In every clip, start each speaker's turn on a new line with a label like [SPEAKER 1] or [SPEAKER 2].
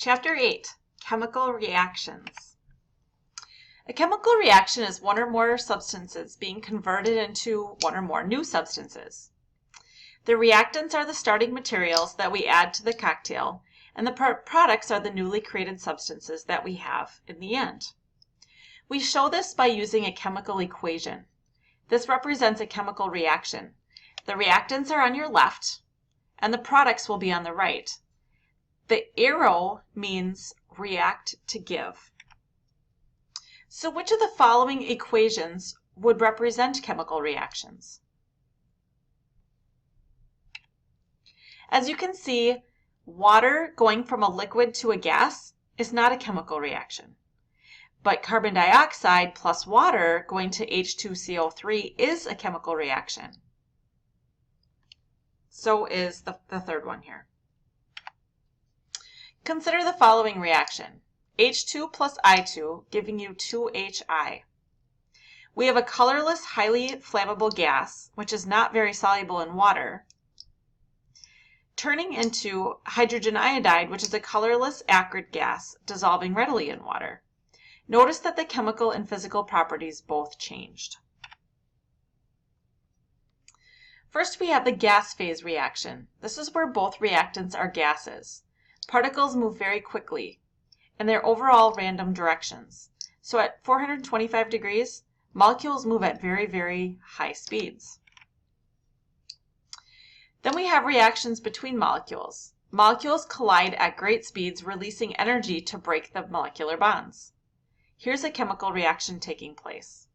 [SPEAKER 1] Chapter 8, Chemical Reactions. A chemical reaction is one or more substances being converted into one or more new substances. The reactants are the starting materials that we add to the cocktail, and the products are the newly created substances that we have in the end. We show this by using a chemical equation. This represents a chemical reaction. The reactants are on your left, and the products will be on the right. The arrow means react to give. So which of the following equations would represent chemical reactions? As you can see, water going from a liquid to a gas is not a chemical reaction. But carbon dioxide plus water going to H2CO3 is a chemical reaction. So is the third one here. Consider the following reaction. H2 plus I2 giving you 2HI. We have a colorless, highly flammable gas, which is not very soluble in water, turning into hydrogen iodide, which is a colorless, acrid gas, dissolving readily in water. Notice that the chemical and physical properties both changed. First, we have the gas phase reaction. This is where both reactants are gases. Particles move very quickly, and they're overall random directions. So at 425 degrees, molecules move at very, very high speeds. Then we have reactions between molecules. Molecules collide at great speeds, releasing energy to break the molecular bonds. Here's a chemical reaction taking place.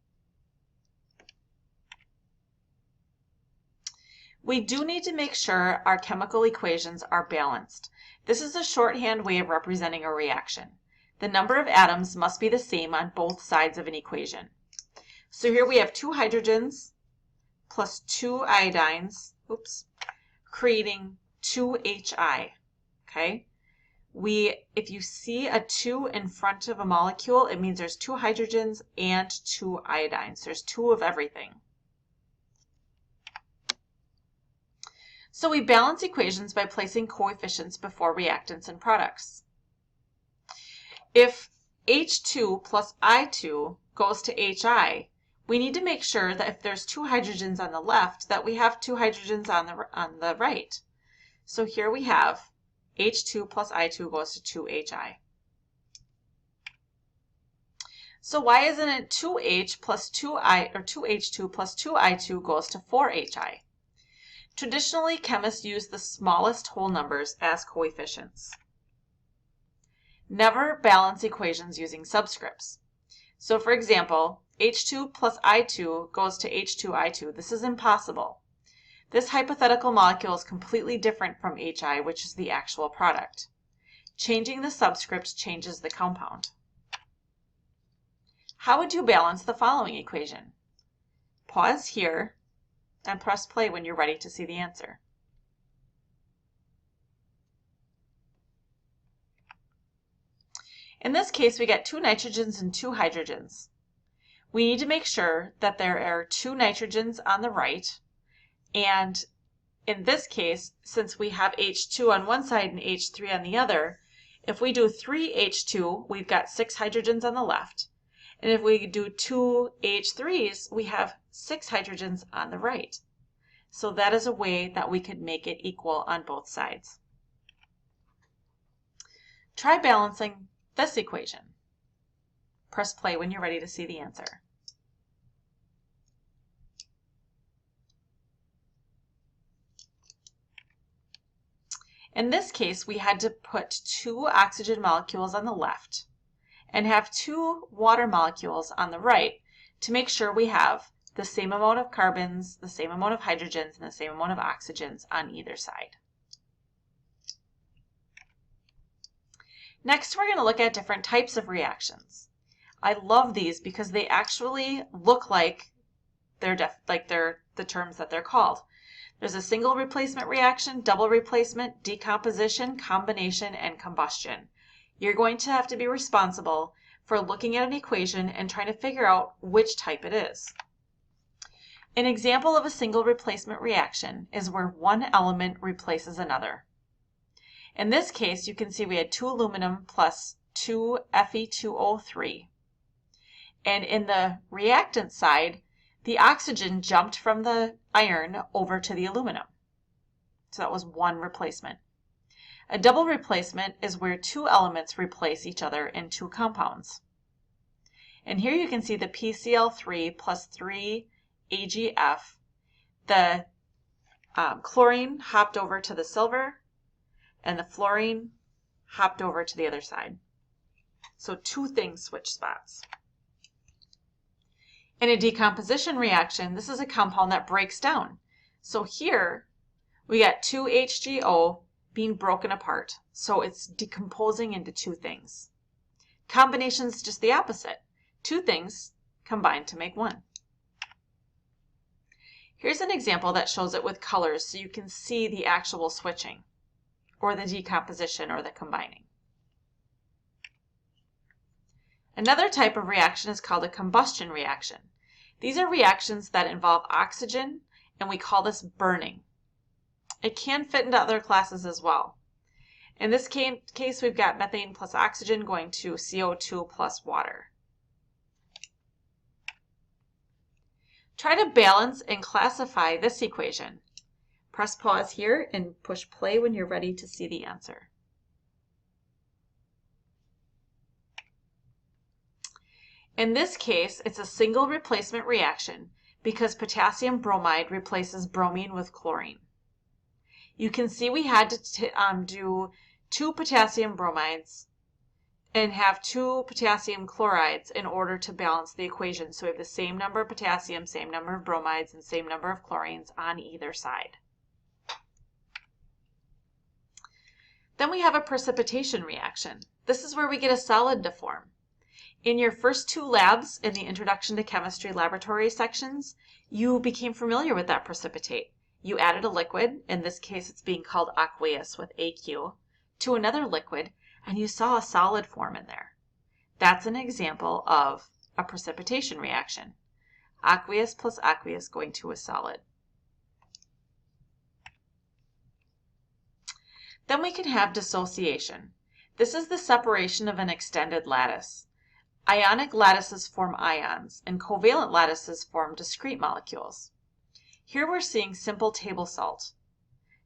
[SPEAKER 1] We do need to make sure our chemical equations are balanced. This is a shorthand way of representing a reaction. The number of atoms must be the same on both sides of an equation. So here we have 2 hydrogens plus 2 iodines, creating 2HI. Okay? If you see a 2 in front of a molecule, it means there's 2 hydrogens and 2 iodines. There's 2 of everything. So we balance equations by placing coefficients before reactants and products. If H2 plus I2 goes to HI, we need to make sure that if there's 2 hydrogens on the left, that we have 2 hydrogens on the right. So here we have H2 plus I2 goes to 2HI. So why isn't it 2H plus 2I, or 2H2 plus 2I2 goes to 4HI? Traditionally, chemists use the smallest whole numbers as coefficients. Never balance equations using subscripts. So for example, H2 plus I2 goes to H2I2. This is impossible. This hypothetical molecule is completely different from HI, which is the actual product. Changing the subscript changes the compound. How would you balance the following equation? Pause here and press play when you're ready to see the answer. In this case, we get 2 nitrogens and 2 hydrogens. We need to make sure that there are 2 nitrogens on the right, and in this case, since we have H2 on one side and H3 on the other, if we do 3H2, we've got 6 hydrogens on the left. And if we do 2 H3s, we have 6 hydrogens on the right. So that is a way that we could make it equal on both sides. Try balancing this equation. Press play when you're ready to see the answer. In this case, we had to put 2 oxygen molecules on the left and have 2 water molecules on the right to make sure we have the same amount of carbons, the same amount of hydrogens, and the same amount of oxygens on either side. Next, we're going to look at different types of reactions. I love these because they actually look like they're the terms that they're called. There's a single replacement reaction, double replacement, decomposition, combination, and combustion. You're going to have to be responsible for looking at an equation and trying to figure out which type it is. An example of a single replacement reaction is where one element replaces another. In this case, you can see we had 2 aluminum plus 2 Fe2O3. And in the reactant side, the oxygen jumped from the iron over to the aluminum. So that was one replacement. A double replacement is where 2 elements replace each other in 2 compounds. And here you can see the PCl3 plus 3 AgF. The chlorine hopped over to the silver, and the fluorine hopped over to the other side. So 2 things switch spots. In a decomposition reaction, this is a compound that breaks down. So here we got 2HGO being broken apart. So it's decomposing into 2 things. Combination is just the opposite. 2 things combine to make 1. Here's an example that shows it with colors so you can see the actual switching, or the decomposition, or the combining. Another type of reaction is called a combustion reaction. These are reactions that involve oxygen, and we call this burning. It can fit into other classes as well. In this case, we've got methane plus oxygen going to CO2 plus water. Try to balance and classify this equation. Press pause here and push play when you're ready to see the answer. In this case, it's a single replacement reaction because potassium bromide replaces bromine with chlorine. You can see we had to do 2 potassium bromides and have 2 potassium chlorides in order to balance the equation. So we have the same number of potassium, same number of bromides, and same number of chlorines on either side. Then we have a precipitation reaction. This is where we get a solid to form. In your first 2 labs in the Introduction to Chemistry laboratory sections, you became familiar with that precipitate. You added a liquid, in this case it's being called aqueous with AQ, to another liquid, and you saw a solid form in there. That's an example of a precipitation reaction. Aqueous plus aqueous going to a solid. Then we can have dissociation. This is the separation of an extended lattice. Ionic lattices form ions, and covalent lattices form discrete molecules. Here we're seeing simple table salt.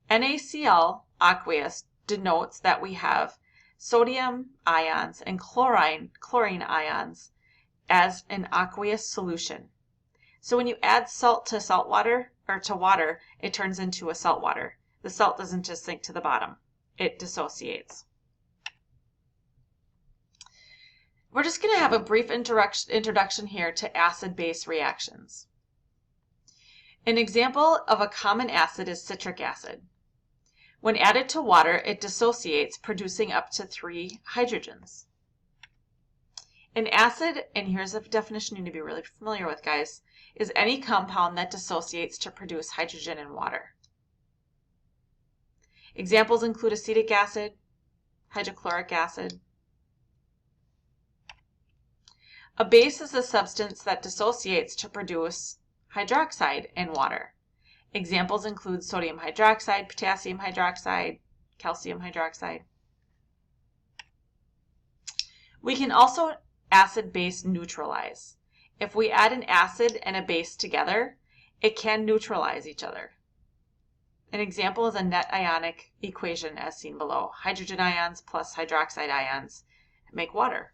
[SPEAKER 1] NaCl, aqueous, denotes that we have sodium ions and chlorine ions as an aqueous solution. So when you add salt to salt water, or to water, it turns into a salt water. The salt doesn't just sink to the bottom, it dissociates. We're just going to have a brief introduction here to acid-base reactions. An example of a common acid is citric acid. When added to water, it dissociates, producing up to 3 hydrogens. An acid, and here's a definition you need to be really familiar with, guys, is any compound that dissociates to produce hydrogen in water. Examples include acetic acid, hydrochloric acid. A base is a substance that dissociates to produce hydroxide in water. Examples include sodium hydroxide, potassium hydroxide, calcium hydroxide. We can also acid-base neutralize. If we add an acid and a base together, it can neutralize each other. An example is a net ionic equation as seen below. Hydrogen ions plus hydroxide ions make water.